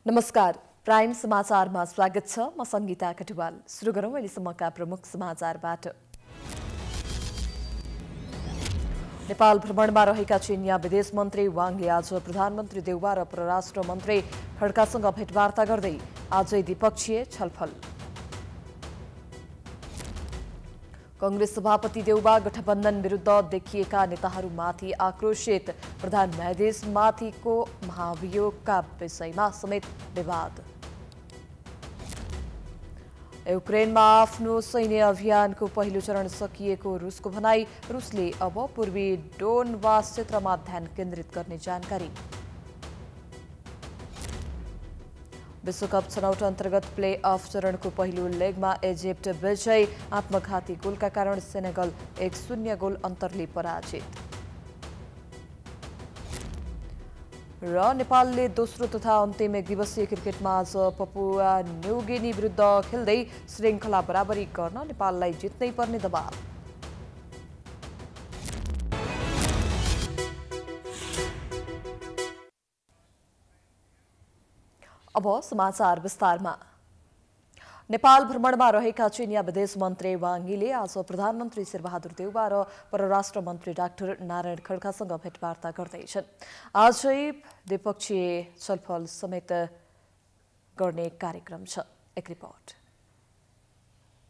नमस्कार, प्राइम समाचारमा स्वागत छ। म संगीता कटुवाल। सुरु गरौँ अहिलेसम्मका प्रमुख समाचारबाट। नेपाल भ्रमणमा रहेका चीनिया विदेश मन्त्री वाङले आज प्रधानमन्त्री देउवा र परराष्ट्र मन्त्री खड्कासँग भेटवार्ता गर्दै आजै द्विपक्षीय छलफल। कांग्रेस सभापति देउवा गठबन्धन विरुद्ध देखिएका नेताहरूमाथि आक्रोशित। प्रधान न्यायाधीशमाथिको महाभियोगका विषयमा समेत विवाद। युक्रेनमा आफ्नो सैन्य अभियानको पहिलो चरण सकिएको रुसको भनाई। रुसले अब पूर्वी डोनबास क्षेत्रमा ध्यान केन्द्रित गर्ने जानकारी। विश्वकप छनौट अन्तर्गत प्ले अफ चरणको पहिलो लेगमा इजिप्ट विजयी। आत्मघाती गोलका कारण सेनेगल 1-0 गोल अन्तरले पराजित। र नेपालले दोस्रो तथा अन्तिम एक दिवसीय क्रिकेटमा आज पपुवा न्युगिनी विरुद्ध खेल्दै श्रृङ्खला बराबरी गर्न नेपाललाई जित्नै पर्ने दबाव। अब समाचार विस्तारमा। नेपाल भ्रमणमा रहेका चीनिया विदेश मन्त्री वाङ यीले आज प्रधानमन्त्री शेरबहादुर देउवा र परराष्ट्र मन्त्री डाक्टर नारायण खड्कासँग भेटवार्ता गर्दैछन्। आजै द्विपक्षीय छलफल समेत गर्ने कार्यक्रम छ। एक रिपोर्ट।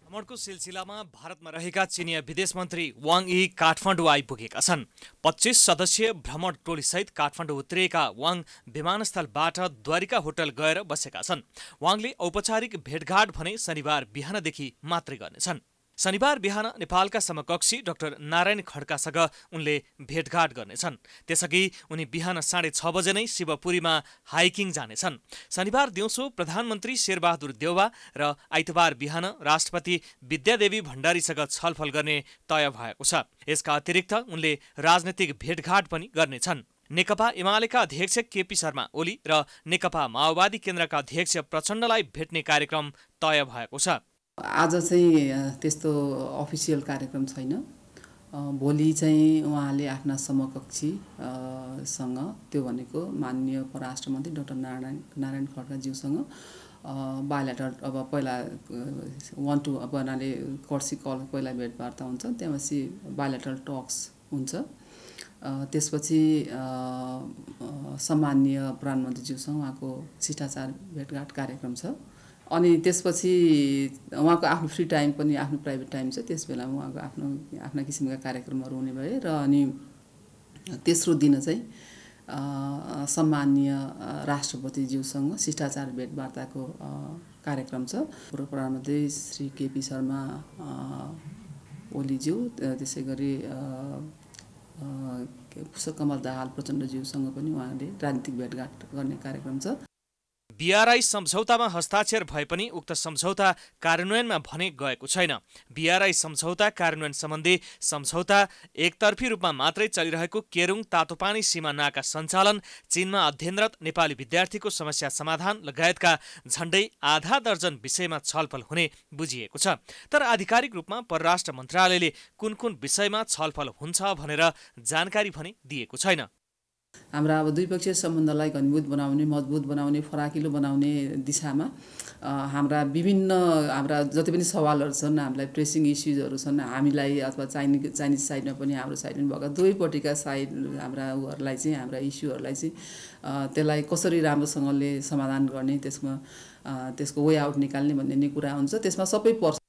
भ्रमणको सिलसिलामा भारतमा रहेका चीनिया विदेश मन्त्री वाङ यी काठमाडौँ आइपुगेका छन्। 25 सदस्यीय भ्रमण टोलीसहित काठमाडौँ उत्रिएका वाङ विमानस्थलबाट द्वारिका होटल गएर बसेका छन्। वाङले औपचारिक भेटघाट भने शनिबार बिहानदेखि मात्रै गर्नेछन्। शनिबार बिहान नेपालका समकक्षी डाक्टर नारायण खड्कासँग उनले भेटघाट गर्नेछन्। त्यसअघि उनी बिहान 6:30 बजे नै शिवपुरीमा हाइकिङ जानेछन्। शनिबार दिउँसो प्रधानमन्त्री शेरबहादुर देउवा र आइतबार बिहान राष्ट्रपति विद्यादेवी भण्डारीसँग छलफल गर्ने तय भएको छ। यसका अतिरिक्त उनले राजनैतिक भेटघाट पनि गर्नेछन्। नेकपा एमालेका अध्यक्ष केपी शर्मा ओली र नेकपा माओवादी केन्द्रका अध्यक्ष प्रचण्डलाई भेट्ने कार्यक्रम तय भएको छ। आज चाहिँ त्यस्तो अफिसियल कार्यक्रम छैन। भोलि चाहिँ उहाँले आफ्ना समकक्षी सँग त्यो भनेको माननीय परराष्ट्र मन्त्री डाक्टर नारायण खड्काज्यूसँग बायोलेटर अब पहिला 1-2 बनाले कर्सी कल पहिला भेटवार्ता हुन्छ, त्यसपछि बायोलेटरल टक्स हुन्छ। त्यसपछि सम्माननीय प्रधानमन्त्रीज्यूसँग उहाँको शिष्टाचार भेटघाट कार्यक्रम छ। अनि त्यसपछि उहाँको आफ्नो फ्री टाइम पनि आफ्नो प्राइभेट टाइम छ। त्यस बेलामा उहाँको आफ्ना किसिमका कार्यक्रमहरू हुने भए र अनि तेस्रो दिन चाहिँ सम्माननीय राष्ट्रपतिज्यूसँग शिष्टाचार भेटवार्ताको कार्यक्रम छ। पूर्व प्रधानमन्त्री श्री केपी शर्मा ओलीज्यू, त्यसै गरी पुष्पकमल दाहाल प्रचण्डज्यूसँग पनि उहाँले राजनीतिक भेटघाट गर्ने कार्यक्रम छ। बीआरआई सम्झौतामा हस्ताक्षर भए पनि उक्त सम्झौता कार्यान्वयनमा भने गएको छैन। बीआरआई सम्झौता कार्यान्वयन सम्बन्धी सम्झौता एकतर्फी रूपमा मात्रै चलिरहेको केरुङ तातोपानी सीमा नाका सञ्चालन, चीनमा अध्ययनरत नेपाली विद्यार्थीको समस्या समाधान लगायतका झण्डै आधा दर्जन विषयमा छलफल हुने बुझिएको छ। तर आधिकारिक रूपमा परराष्ट्र मन्त्रालयले कुन विषयमा छलफल हुन्छ भनेर जानकारी भने दिएको छैन। हाम्रा अब द्विपक्षीय सम्बन्धलाई घनीभूत बनाउने, मजबुत बनाउने, फराकिलो बनाउने दिशामा हाम्रा जति पनि सवालहरू छन्, हामीलाई प्रेसिङ इस्युजहरू छन्, हामीलाई अथवा चाइनिज साइडमा पनि हाम्रो साइड पनि भएका दुवैपट्टिका साइड हाम्रा उहरूलाई चाहिँ हाम्रा इस्युहरूलाई चाहिँ त्यसलाई कसरी राम्रोसँगले समाधान गर्ने, त्यसको वे आउट निकाल्ने भन्ने नै कुरा हुन्छ। त्यसमा सबै पर्छ।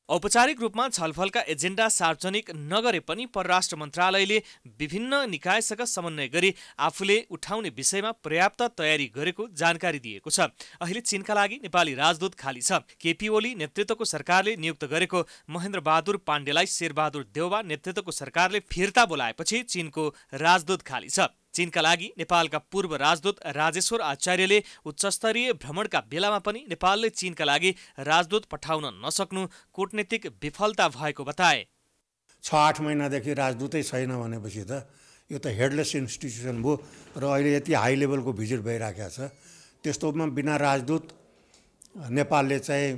औपचारिक रूपमा छलफलका एजेन्डा सार्वजनिक नगरे पनि परराष्ट्र मन्त्रालयले विभिन्न निकायसँग समन्वय गरी आफूले उठाउने विषयमा पर्याप्त तयारी गरेको जानकारी दिएको छ। अहिले चीनका लागि नेपाली राजदूत खाली छ। केपी ओली नेतृत्वको सरकारले नियुक्त गरेको महेन्द्र बहादुर पाण्डेलाई शेरबहादुर देउवा नेतृत्वको सरकारले फिर्ता बोलाएपछि चीनको राजदूत खाली छ। चीनका लागि नेपालका पूर्व राजदूत राजेश्वर आचार्यले उच्चस्तरीय भ्रमणका बेलामा पनि नेपालले चीनका लागि राजदूत पठाउन नसक्नु कूटनीतिक विफलता भएको बताए। 6-8 महिनादेखि राजदूतै छैन भनेपछि त यो त हेडलेस इन्स्टिट्युसन भयो र अहिले यति हाई लेभलको भिजिट भइराखेको छ। त्यस्तोमा बिना राजदूत नेपालले चाहिँ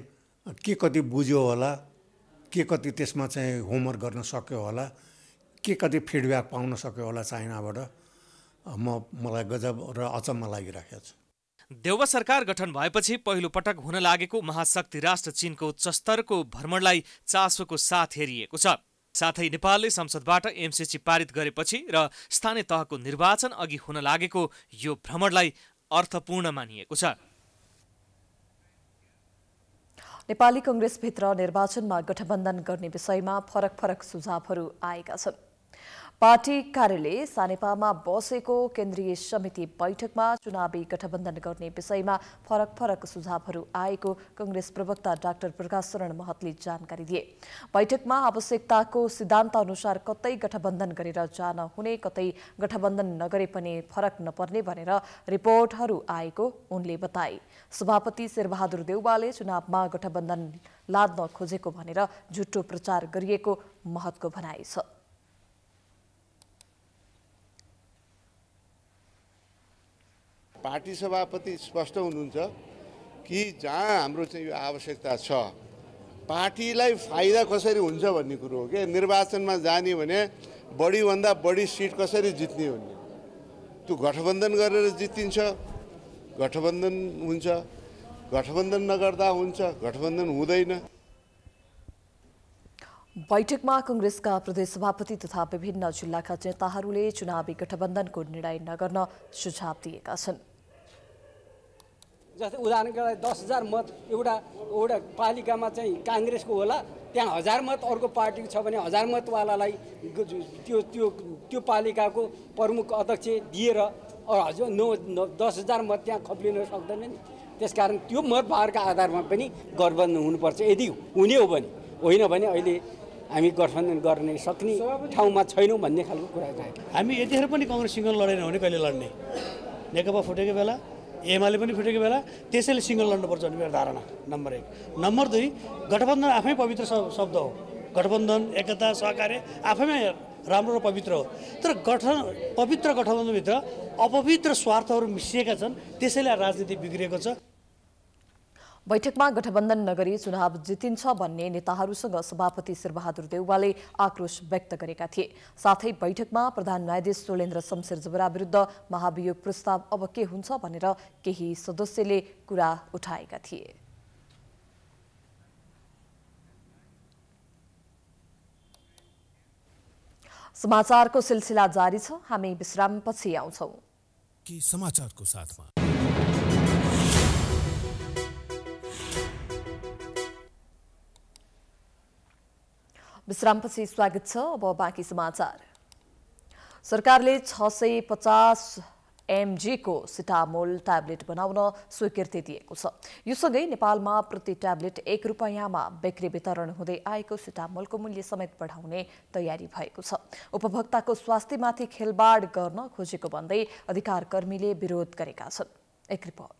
के कति बुझ्यो होला, के कति त्यसमा चाहिँ होमवर्क गर्न सक्यो होला, के कति फिडब्याक पाउन सक्यो होला चाइनाबाट, मलाई गजब र अचम्म लागिराखेको छ। देउवा सरकार गठन भएपछि पहिलो पटक हुन लागेको महाशक्ति राष्ट्र चीनको उच्च स्तरको भ्रमणलाई चासोको साथ हेरिएको छ। साथै नेपालले संसदबाट एमसीसी पारित गरेपछि र स्थानीय तहको निर्वाचन अघि हुन लागेको यो भ्रमणलाई अर्थपूर्ण मानिएको छ। नेपाली कांग्रेसभित्र निर्वाचनमा गठबन्धन गर्ने विषयमा फरक सुझावहरू आएका छन्। पार्टी कार्यालय सानेपामा बसेको केन्द्रीय समिति बैठकमा चुनावी गठबन्धन गर्ने विषयमा फरक सुझावहरू आएको कांग्रेस प्रवक्ता डाक्टर प्रकाश शरण महतले जानकारी दिए। बैठकमा आवश्यकताको सिद्धान्त अनुसार कतै गठबन्धन गरेर जान हुने, कतै गठबन्धन नगरे पनि फरक नपर्ने भनेर रिपोर्टहरू आएको उनले बताए। सभापति शेरबहादुर देउवाले चुनावमा गठबन्धन लाद्न खोजेको भनेर झुट्टो प्रचार गरिएको महतको भनाइ छ। पार्टी सभापति स्पष्ट हुनुहुन्छ कि जहाँ हाम्रो चाहिँ यो आवश्यकता छ, पार्टीलाई फाइदा कसरी हुन्छ भन्ने कुरो हो के। निर्वाचनमा जाने भने बढीभन्दा बढी सिट कसरी जित्ने भन्ने, त्यो गठबन्धन गरेर जितिन्छ, गठबन्धन हुन्छ, गठबन्धन नगर्दा हुन्छ, गठबन्धन हुँदैन। बैठकमा कांग्रेसका प्रदेश सभापति तथा विभिन्न जिल्लाका नेताहरूले चुनावी गठबन्धनको निर्णय नगर्न सुझाव दिएका छन्। जस्तै उदाहरणका लागि 10,000 मत एउटा पालिकामा चाहिँ कांग्रेसको होला, त्यहाँ 1000 मत अर्को पार्टीको छ भने 1000 मतवालालाई त्यो पालिकाको प्रमुख अध्यक्ष दिएर 10,000 मत त्यहाँ खप्लिन सक्दैन नि। त्यसकारण त्यो मतभारका आधारमा पनि गठबन्धन हुनुपर्छ यदि हुने हो भने। होइन भने अहिले हामी गठबन्धन गर्ने सक्ने ठाउँमा छैनौँ भन्ने खालको कुरा छ। हामी यतिखेर पनि कांग्रेस सिङ्गल लडेन भने कहिले लड्ने? नेकपा फुटेको बेला, एमाले पनि फुटेको बेला, त्यसैले सिङ्गल लड्नुपर्छ भन्ने मेरो धारणा नम्बर 1। नम्बर 2, गठबन्धन आफै पवित्र शब्द हो। गठबन्धन, एकता, सहकार्य आफैमा राम्रो र पवित्र हो। तर पवित्र गठबन्धनभित्र अपवित्र स्वार्थहरू मिसिएका छन्, त्यसैले राजनीति बिग्रिएको छ। बैठकमा गठबन्धन नगरी चुनाव जितिन्छ भन्ने नेताहरूसँग सभापति शेरबहादुर देउवाले आक्रोश व्यक्त गरेका थिए। साथै बैठकमा प्रधान न्यायाधीश सोलेन्द्र शमशेर जबरा विरुद्ध महाभियोग प्रस्ताव अब के हुन्छ भनेर केही सदस्यले कुरा उठाएका थिए। समाचारको सिलसिला जारी छ, हामी विश्रामपछि आउँछौं। समाचारको साथमा विश्रामपछि स्वागत छ। अब बाँकी समाचार। सरकारले 650 mg को सिटामोल ट्याब्लेट बनाउन स्वीकृति दिएको छ। यो सँगै नेपालमा प्रति ट्याब्लेट 1 रुपैयाँमा बिक्री वितरण हुँदै आएको सिटामोलको मूल्य समेत बढाउने तयारी भएको छ। उपभोक्ताको स्वास्थ्यमाथि खेलबाड गर्न खोजेको भन्दै अधिकार कर्मीले विरोध गरेका छन्। एक रिपोर्ट।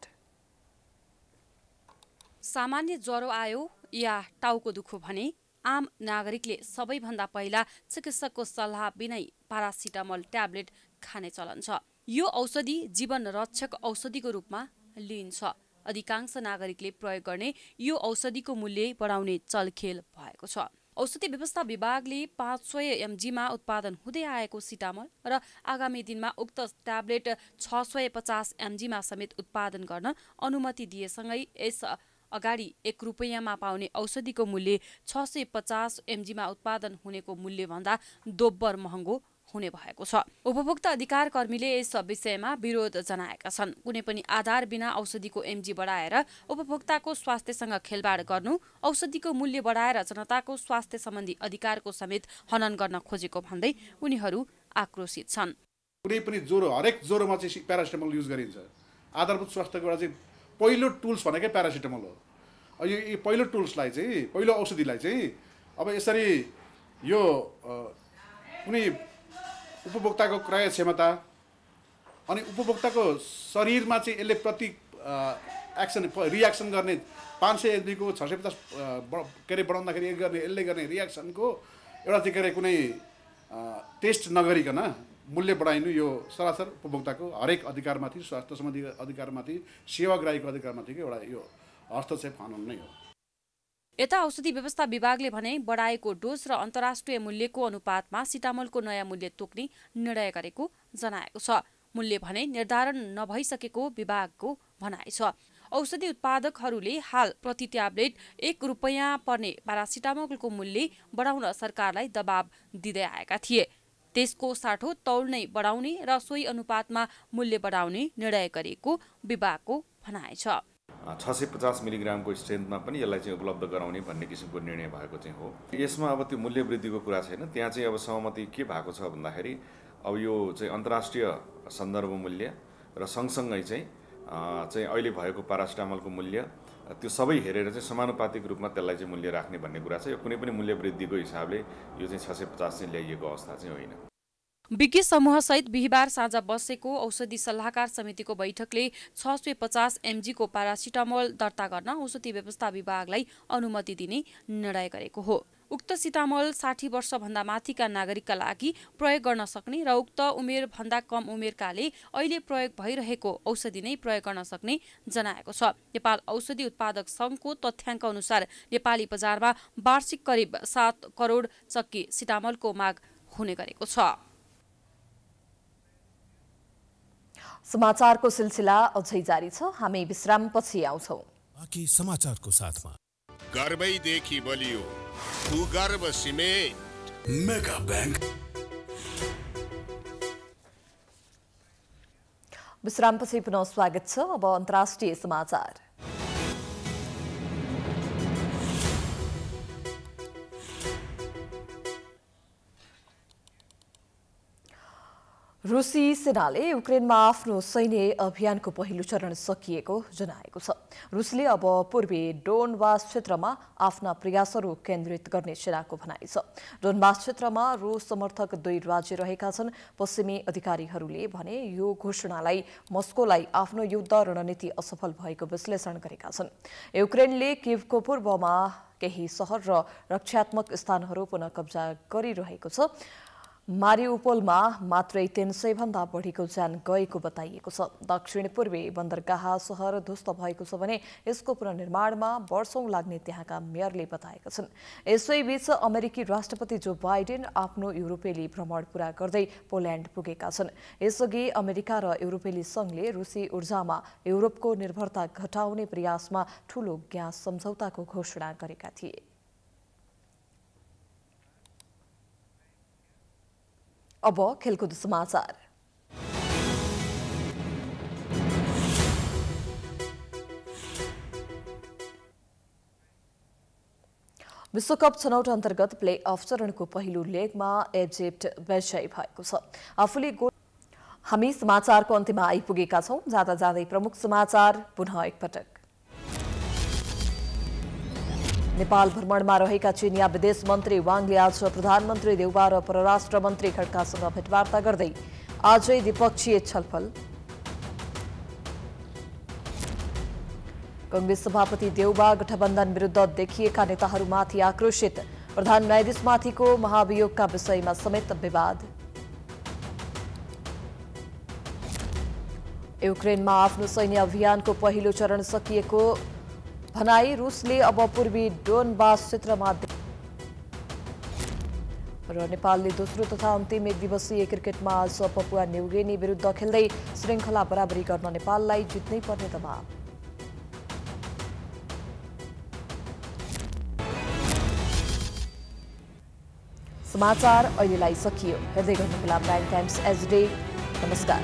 सामान्य ज्वरो आयो या टाउको दुखो भने आम नागरिकले सबैभन्दा पहिला चिकित्सकको सल्लाह बिनै पारासिटामोल ट्याब्लेट खाने चलन छ। यो औषधि जीवन रक्षक औषधिको रूपमा लिइन्छ। अधिकांश नागरिकले प्रयोग गर्ने यो औषधिको मूल्य बढाउने चलखेल भएको छ। औषधि व्यवस्था विभागले 500 mg मा उत्पादन हुँदै आएको सिटामोल र आगामी दिनमा उक्त ट्याब्लेट 650 mg मा समेत उत्पादन गर्न अनुमति दिएसँगै यस अगाडि 1 रुपैयाँमा पाउने औषधिको मूल्य 650 mg मा उत्पादन हुनेको मूल्यभन्दा दोब्बर महँगो हुने भएको छ। उपभोक्ता अधिकार कर्मीले यस विषयमा विरोध जनाएका छन्। कुनै पनि आधार बिना औषधिको mg बढाएर उपभोक्ताको स्वास्थ्यसँग खेलबाड गर्नु, औषधिको मूल्य बढाएर जनताको स्वास्थ्य सम्बन्धी अधिकारको समेत हनन गर्न खोजेको भन्दै उनीहरू आक्रोशित छन्। कुनै पनि ज्वरो, हरेक ज्वरोमा चाहिँ प्यारासिटामोल युज गरिन्छ। आधारभूत स्वास्थ्यको एउटा चाहिँ पहिलो टुल्स भनेकै प्यारासिटामोल हो। यो पहिलो टुल्सलाई चाहिँ, पहिलो औषधिलाई चाहिँ अब यसरी यो कुनै उपभोक्ताको क्रय क्षमता अनि उपभोक्ताको शरीरमा चाहिँ यसले रियाक्सन गर्ने 500 mg को 650 के अरे बढाउँदाखेरि यसले गर्ने रियाक्सनको एउटा चाहिँ के अरे कुनै टेस्ट नगरिकन मूल्य बढाइनु यो सरासर उपभोक्ताको हरेक अधिकारमाथि, स्वास्थ्य सम्बन्धी अधिकारमाथि, सेवाग्राहीको अधिकारमाथिको एउटा यो हस्तक्षेप कानुन नै हो। यता औषधि व्यवस्था विभागले भने बढाएको डोज र अन्तर्राष्ट्रिय मूल्यको अनुपातमा सिटामोलको नयाँ मूल्य तोक्ने निर्णय गरेको जनाएको छ। मूल्य भने निर्धारण नभइसकेको विभागको भनाइ छ। औषधि उत्पादकहरूले हाल प्रति ट्याब्लेट ₹1 पर्ने प्यारासिटामोलको मूल्य बढाउन सरकारलाई दबाब दिँदै आएका थिए। त्यसको साटो तौल नै बढाउने र सोही अनुपातमा मूल्य बढाउने निर्णय गरेको विभागको भनाइ छ। 650 मिलिग्रामको स्ट्रेन्थमा पनि यसलाई चाहिँ उपलब्ध गराउने भन्ने किसिमको निर्णय भएको चाहिँ हो। यसमा अब त्यो मूल्य वृद्धिको कुरा छैन, त्यहाँ चाहिँ अब सहमति के भएको छ भन्दाखेरि अब यो चाहिँ अन्तर्राष्ट्रिय सन्दर्भ मूल्य र सँगसँगै चाहिँ अहिले भएको प्यारासिटामोलको मूल्य त्यो सबै हेरेर चाहिँ समानुपातिक रूपमा त्यसलाई चाहिँ मूल्य राख्ने भन्ने कुरा छ। यो कुनै पनि मूल्य वृद्धिको हिसाबले यो चाहिँ 650 चाहिँ ल्याइएको अवस्था चाहिँ होइन। विज्ञ समूहसहित बिहिबार साँझ बसेको औषधि सल्लाहकार समितिको बैठकले 650 mg को प्यारासिटामोल दर्ता गर्न औषधि व्यवस्था विभागलाई अनुमति दिने निर्णय गरेको हो। उक्त सिटामोल 60 वर्षभन्दा माथिका नागरिकका लागि प्रयोग गर्न सक्ने र उक्त उमेरभन्दा कम उमेरकाले अहिले प्रयोग भइरहेको औषधि नै प्रयोग गर्न सक्ने जनाएको छ। नेपाल औषधि उत्पादक सङ्घको तथ्याङ्क अनुसार नेपाली बजारमा वार्षिक करिब 7 करोड चक्की सिटामोलको माग हुने गरेको छ। समाचारको सिलसिला अझै जारी छ, हामी विश्रामपछि आउँछौं। बाँकी समाचारको साथमा गर्वैदेखि बलियो भूगर्भ सिमेन्ट मेगा बैंक। विश्रामपछि पुनः स्वागत छ। अब अन्तर्राष्ट्रिय समाचार। रुसी सेनाले युक्रेनमा आफ्नो सैन्य अभियानको पहिलो चरण सकिएको जनाएको छ। रुसले अब पूर्वी डोनबास क्षेत्रमा आफ्ना प्रयासहरू केन्द्रित गर्ने सेनाको भनाइ छ। डोनबास क्षेत्रमा रुस समर्थक 2 राज्य रहेका छन्। पश्चिमी अधिकारीहरूले भने यो घोषणालाई मस्कोलाई आफ्नो युद्ध रणनीति असफल भएको विश्लेषण गरेका छन्। युक्रेनले किभको पूर्वमा केही सहर र रक्षात्मक स्थानहरू पुनः कब्जा गरिरहेको छ। मारिउपोलमा मात्रै 300 भन्दा बढीको ज्यान गएको बताइएको छ। दक्षिण पूर्वी बन्दरगाह सहर ध्वस्त भएको छ भने यसको पुनर्निर्माणमा वर्षौं लाग्ने त्यहाँका मेयरले बताएका छन्। यसैबीच अमेरिकी राष्ट्रपति जो बाइडेन आफ्नो युरोपेली भ्रमण पूरा गर्दै पोल्यान्ड पुगेका छन्। यसअघि अमेरिका र युरोपेली संघले रुसी ऊर्जामा युरोपको निर्भरता घटाउने प्रयासमा ठूलो ग्यास सम्झौताको घोषणा गरेका थिए। अब खेलकुद समाचार। विश्वकप छनौट अन्तर्गत प्ले अफ चरणको पहिलो लेगमा इजिप्ट विजयी भएको छ। आफूले गोल। हामी समाचारको अन्त्यमा आइपुगेका छौं। जाँदा जाँदै प्रमुख समाचार पुनः एकपटक। नेपाल भ्रमणमा रहेका चीनिया विदेश मन्त्री वाङले आज प्रधानमन्त्री देउबा र परराष्ट्र मन्त्री खड्कासँग भेटवार्ता गर्दै आजै द्विपक्षीय छलफल। कांग्रेस सभापति देउबा गठबन्धन विरुद्ध देखिएका नेताहरूमाथि आक्रोशित। प्रधान न्यायाधीशमाथिको महाभियोगका विषयमा समेत विवाद। युक्रेनमा आफ्नो सैन्य अभियानको पहिलो चरण सकिएको भनाई। रुसले अब पूर्वी डोनबास क्षेत्रमा र नेपालले दोस्रो तथा अन्तिम एक दिवसीय क्रिकेटमा आज पपुवा न्युगिनी विरुद्ध खेल्दै श्रृङ्खला बराबरी गर्न नेपाललाई जित्नै पर्ने दबाव। समाचार अहिलेलाई सकियो। हेर्दै गर्नुहोला प्राइम टाइम्स एचडी। नमस्कार।